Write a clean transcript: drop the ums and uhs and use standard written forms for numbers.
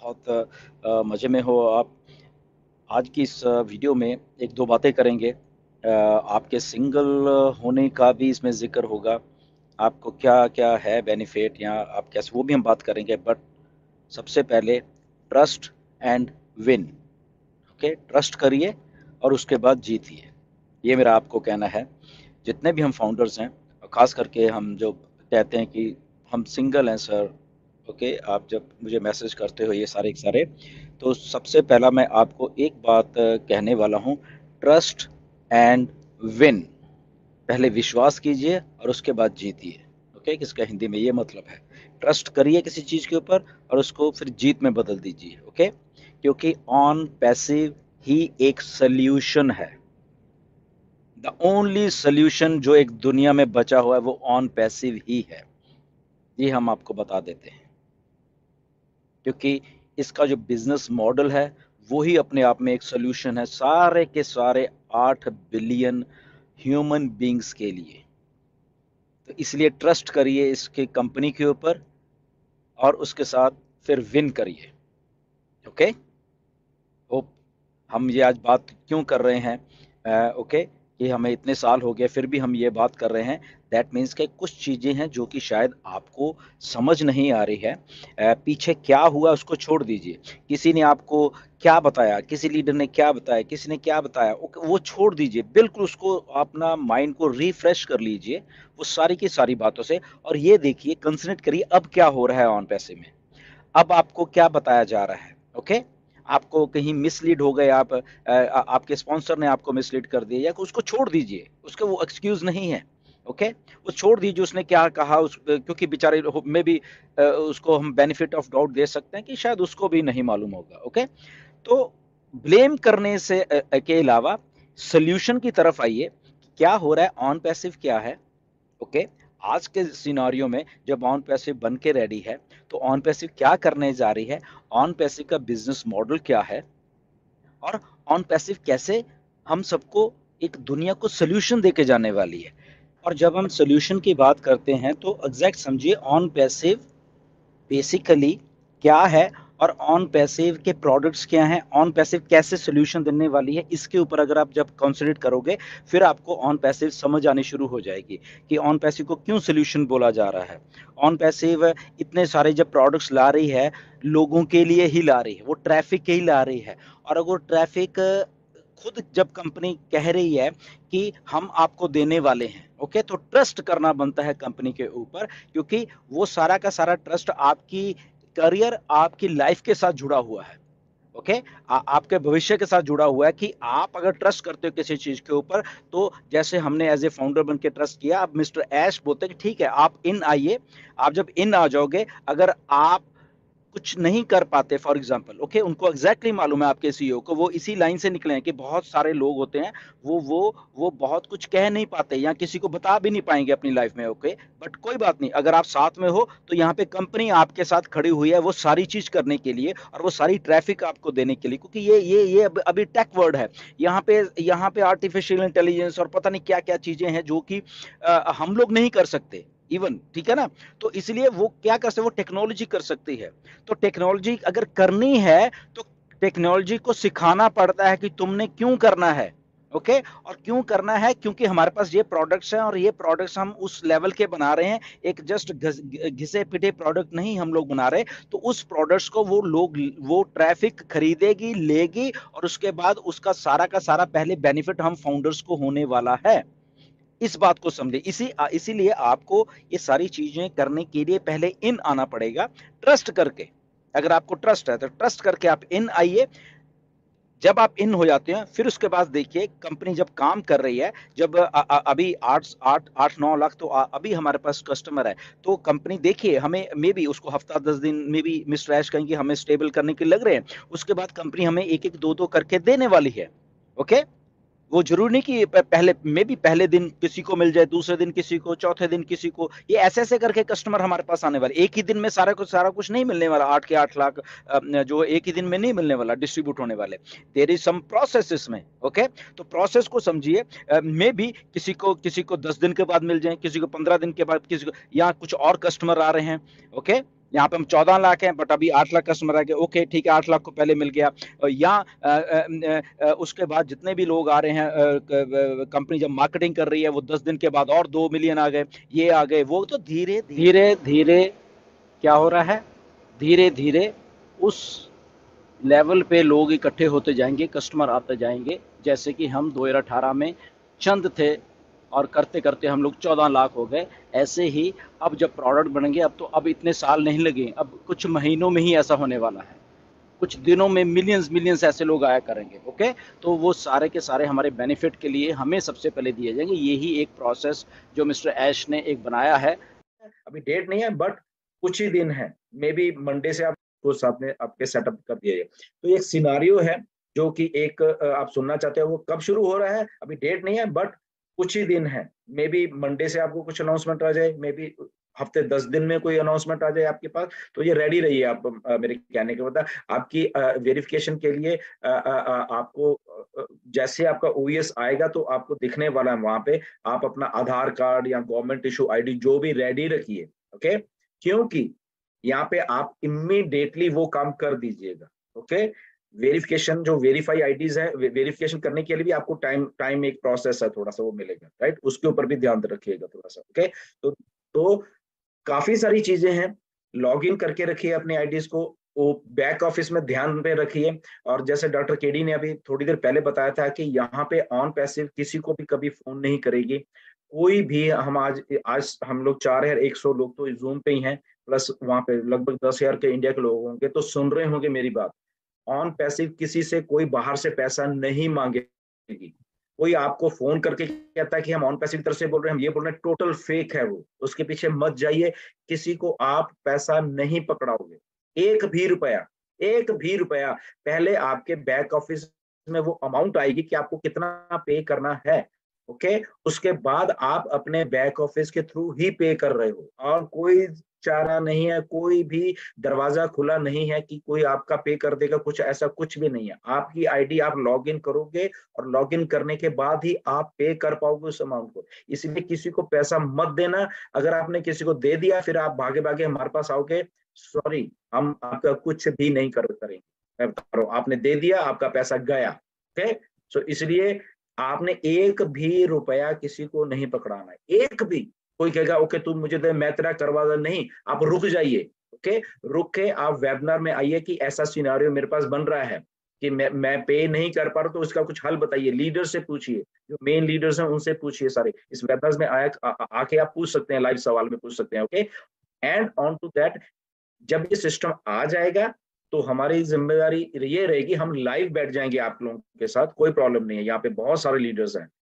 बहुत मज़े में हो आप। आज की इस वीडियो में 1-2 बातें करेंगे। आपके सिंगल होने का भी इसमें ज़िक्र होगा। आपको क्या-क्या है बेनिफिट या आप कैसे वो भी हम बात करेंगे। बट सबसे पहले trust and win. Okay, trust करिए और उसके बाद जीतिए। ये मेरा आपको कहना है। जितने भी हम फाउंडर्स हैं और ख़ास करके हम जो कहते हैं कि हम सिंगल हैं सर, ओके, आप जब मुझे मैसेज करते हो ये सारे के सारे, तो सबसे पहला मैं आपको एक बात कहने वाला हूँ। Trust and win. पहले विश्वास कीजिए और उसके बाद जीतिए। ओके, इसका हिंदी में ये मतलब है। ट्रस्ट करिए किसी चीज़ के ऊपर और उसको फिर जीत में बदल दीजिए। ओके, क्योंकि ऑन पैसिव ही एक सल्यूशन है। द ओनली सल्यूशन जो एक दुनिया में बचा हुआ है वो ऑन पैसिव ही है। ये हम आपको बता देते हैं, क्योंकि इसका जो बिजनेस मॉडल है वो ही अपने आप में एक सल्यूशन है सारे के सारे 8 बिलियन ह्यूमन बींग्स के लिए। तो इसलिए ट्रस्ट करिए इसके कंपनी के ऊपर और उसके साथ फिर विन करिए। ओके, होप हम ये आज बात क्यों कर रहे हैं, ओके, कि हमें इतने साल हो गए फिर भी हम ये बात कर रहे हैं। दैट मीन्स कि कुछ चीज़ें हैं जो कि शायद आपको समझ नहीं आ रही है। पीछे क्या हुआ उसको छोड़ दीजिए। किसी ने आपको क्या बताया, किसी लीडर ने क्या बताया, किसी ने क्या बताया, वो छोड़ दीजिए। बिल्कुल उसको अपना माइंड को रिफ्रेश कर लीजिए वो सारी की सारी बातों से, और ये देखिए, कंसंट्रेट करिए अब क्या हो रहा है ऑन पैसे में। अब आपको क्या बताया जा रहा है। ओके, आपको कहीं मिसलीड हो गए, आपके स्पॉन्सर ने आपको मिसलीड कर दिया, या उसको छोड़ दीजिए, उसका वो एक्सक्यूज नहीं है। ओके, वो छोड़ दीजिए उसने क्या कहा, क्योंकि बेचारे में भी उसको हम बेनिफिट ऑफ डाउट दे सकते हैं कि शायद उसको भी नहीं मालूम होगा। ओके, तो ब्लेम करने से के अलावा सोल्यूशन की तरफ आइए। क्या हो रहा है, ऑन पैसिव क्या है। ओके, आज के सिनारियो में जब ऑन पैसिव बन के रेडी है, तो ऑन पैसिव क्या करने जा रही है, ऑन पैसिव का बिजनेस मॉडल क्या है, और ऑन पैसिव कैसे हम सबको एक दुनिया को सोल्यूशन देके जाने वाली है। और जब हम सोल्यूशन की बात करते हैं तो एग्जैक्ट समझिए ऑन पैसिव बेसिकली क्या है, और ऑन पैसिव के प्रोडक्ट्स क्या हैं, ऑन पैसिव कैसे सोल्यूशन देने वाली है, इसके ऊपर अगर आप जब कंसिडर करोगे फिर आपको ऑन पैसिव समझ आनी शुरू हो जाएगी कि ऑन पैसिव को क्यों सोल्यूशन बोला जा रहा है। ऑन पैसिव इतने सारे जब प्रोडक्ट्स ला रही है, लोगों के लिए ही ला रही है, वो ट्रैफिक के ही ला रही है। और अगर ट्रैफिक खुद जब कंपनी कह रही है कि हम आपको देने वाले हैं, ओके, तो ट्रस्ट करना बनता है कंपनी के ऊपर, क्योंकि वो सारा का सारा ट्रस्ट आपकी करियर, आपकी लाइफ के साथ जुड़ा हुआ है। ओके, आपके भविष्य के साथ जुड़ा हुआ है कि आप अगर ट्रस्ट करते हो किसी चीज के ऊपर, तो जैसे हमने एज ए फाउंडर बन के ट्रस्ट किया, अब मिस्टर ऐश बोलते हैं कि ठीक है आप इन आइए। आप जब इन आ जाओगे, अगर आप कुछ नहीं कर पाते फॉर एग्जांपल, ओके, उनको एग्जैक्टली मालूम है आपके सीईओ को, वो इसी लाइन से निकले हैं कि बहुत सारे लोग होते हैं, वो बहुत कुछ कह नहीं पाते या किसी को बता भी नहीं पाएंगे अपनी लाइफ में। ओके, बट कोई बात नहीं, अगर आप साथ में हो तो यहाँ पे कंपनी आपके साथ खड़ी हुई है वो सारी चीज करने के लिए और वो सारी ट्रैफिक आपको देने के लिए, क्योंकि ये अभी टेक वर्ड है। यहाँ पे आर्टिफिशियल इंटेलिजेंस और पता नहीं क्या क्या चीजें हैं जो कि हम लोग नहीं कर सकते इवन, ठीक है ना। तो इसलिए वो क्या कर सकते, वो टेक्नोलॉजी कर सकती है। तो टेक्नोलॉजी अगर करनी है तो टेक्नोलॉजी को सिखाना पड़ता है कि तुमने क्यों करना है। ओके, और क्यों करना है, क्योंकि हमारे पास ये प्रोडक्ट्स हैं और ये प्रोडक्ट्स हम उस लेवल के बना रहे हैं। एक जस्ट घिसे पिटे प्रोडक्ट नहीं हम लोग बना रहे। तो उस प्रोडक्ट्स को वो लोग, वो ट्रैफिक खरीदेगी, लेगी, और उसके बाद उसका सारा का सारा पहले बेनिफिट हम फाउंडर्स को होने वाला है। इस बात को समझे। इसीलिए आपको ये सारी चीजें करने के लिए पहले इन आना पड़ेगा, ट्रस्ट करके। अगर आपको ट्रस्ट है तो ट्रस्ट करके आप इन आइए। जब आप इन हो जाते हैं फिर उसके बाद देखिए कंपनी जब काम कर रही है, जब अभी 8-9 लाख तो अभी हमारे पास कस्टमर है। तो कंपनी देखिए, हमें मे बी उसको हफ्ता 10 दिन में भी मिस्टर ऐश कहेंगे हमें स्टेबल करने के लग रहे हैं। उसके बाद कंपनी हमें एक एक दो दो करके देने वाली है। ओके, वो जरूरी नहीं कि पहले में भी पहले दिन किसी को मिल जाए, दूसरे दिन किसी को, चौथे दिन किसी को, ये ऐसे ऐसे करके कस्टमर हमारे पास आने वाले। एक ही दिन में सारा कुछ नहीं मिलने वाला। 8 के 8 लाख जो एक ही दिन में नहीं मिलने वाला, डिस्ट्रीब्यूट होने वाले। देयर इज सम प्रोसेस इसमें। ओके, तो प्रोसेस को समझिए। मे भी किसी को 10 दिन के बाद मिल जाए, किसी को 15 दिन के बाद, किसी को, यहाँ कुछ और कस्टमर आ रहे हैं। ओके, यहाँ पे हम 14 लाख हैं बट अभी 8 लाख कस्टमर आ गए, ओके ठीक है 8 लाख को पहले मिल गया। या उसके बाद जितने भी लोग आ रहे हैं, कंपनी जब मार्केटिंग कर रही है वो 10 दिन के बाद और 2 मिलियन आ गए, ये आ गए वो, तो धीरे धीरे धीरे क्या हो रहा है, धीरे धीरे उस लेवल पे लोग इकट्ठे होते जाएंगे, कस्टमर आते जाएंगे। जैसे कि हम 2018 में चंद थे और करते करते हम लोग 14 लाख हो गए। ऐसे ही अब जब प्रोडक्ट बनेंगे, अब तो अब इतने साल नहीं लगे, अब कुछ महीनों में ही ऐसा होने वाला है, कुछ दिनों में मिलियंस मिलियंस ऐसे लोग आया करेंगे। ओके, तो वो सारे के सारे हमारे बेनिफिट के लिए हमें सबसे पहले दिए जाएंगे। यही एक प्रोसेस जो मिस्टर ऐश ने एक बनाया है। अभी डेट नहीं है बट कुछ ही दिन है, मे बी मंडे से आपको साथ में आपके सेटअप कर दिया जाए। तो एक सिनारियो है जो कि एक आप सुनना चाहते हो, वो कब शुरू हो रहा है अभी डेट नहीं है बट कुछ ही दिन है, मे बी मंडे से आपको कुछ अनाउंसमेंट आ जाए, मे बी हफ्ते 10 दिन में कोई अनाउंसमेंट आ जाए आपके पास। तो ये रेडी रहिए आप, मेरे कहने के मतलब आपकी वेरिफिकेशन के लिए आपको जैसे आपका ओएस आएगा तो आपको दिखने वाला है वहां पे, आप अपना आधार कार्ड या गवर्नमेंट इशू आईडी जो भी रेडी रखिए। ओके, क्योंकि यहाँ पे आप इमीडिएटली वो काम कर दीजिएगा। ओके, वेरिफिकेशन जो वेरीफाई आईडीज है, वेरिफिकेशन करने के लिए भी आपको टाइम टाइम एक प्रोसेस है, थोड़ा सा वो मिलेगा, राइट, उसके ऊपर भी ध्यान रखिएगा थोड़ा सा। ओके, तो काफी सारी चीजें हैं, लॉग इन करके रखिए अपने आईडीज को, वो बैक ऑफिस में ध्यान पे रखिए। और जैसे डॉक्टर केडी ने अभी थोड़ी देर पहले बताया था कि यहाँ पे ऑन पैसिव किसी को भी कभी फोन नहीं करेगी कोई भी। हम आज आज हम लोग 4100 लोग तो जूम पे ही हैं, प्लस वहां पे लगभग 10,000 के इंडिया के लोग होंगे, तो सुन रहे होंगे मेरी बात। ऑन पैसिव किसी से कोई बाहर से पैसा नहीं मांगेगी। कोई आपको फोन करके कहता है कि हम ऑन पैसिव की तरफ से बोल रहे हैं, हम ये बोल रहे हैं, टोटल फेक है वो, उसके पीछे मत जाइए। किसी को आप पैसा नहीं पकड़ाओगे, एक भी रुपया, एक भी रुपया। पहले आपके बैक ऑफिस में वो अमाउंट आएगी कि आपको कितना पे करना है। ओके, उसके बाद आप अपने बैक ऑफिस के थ्रू ही पे कर रहे हो, और कोई चारा नहीं है, कोई भी दरवाजा खुला नहीं है कि कोई आपका पे कर देगा, कुछ ऐसा कुछ भी नहीं है। आपकी आईडी आप लॉग इन करोगे और लॉग इन करने के बाद ही आप पे कर पाओगे उस अमाउंट को। इसलिए किसी को पैसा मत देना। अगर आपने किसी को दे दिया फिर आप भागे भागे हमारे पास आओगे, सॉरी, हम आपका कुछ भी नहीं करेंगे। मैं बता रहा हूँ, आपने दे दिया, आपका पैसा गया। ओके, सो इसलिए आपने एक भी रुपया किसी को नहीं पकड़ाना है, एक भी। कोई कहेगा ओके तू मुझे दे मैं तेरा करवा दे, नहीं, आप रुक जाइए। ओके, रुक के आप वेबिनार में आइए कि ऐसा सिनारियो मेरे पास बन रहा है कि मैं पे नहीं कर पा रहा, तो उसका कुछ हल बताइए। लीडर से पूछिए, जो मेन लीडर्स हैं उनसे पूछिए। सारे इस वेबिनार में आके आप पूछ सकते हैं, लाइव सवाल में पूछ सकते हैं। Okay, and on to that, जब ये सिस्टम आ जाएगा तो हमारी जिम्मेदारी ये रहेगी, हम लाइव बैठ जाएंगे आप लोगों के साथ, कोई प्रॉब्लम नहीं है। यहाँ पे बहुत सारे लीडर्स हैं,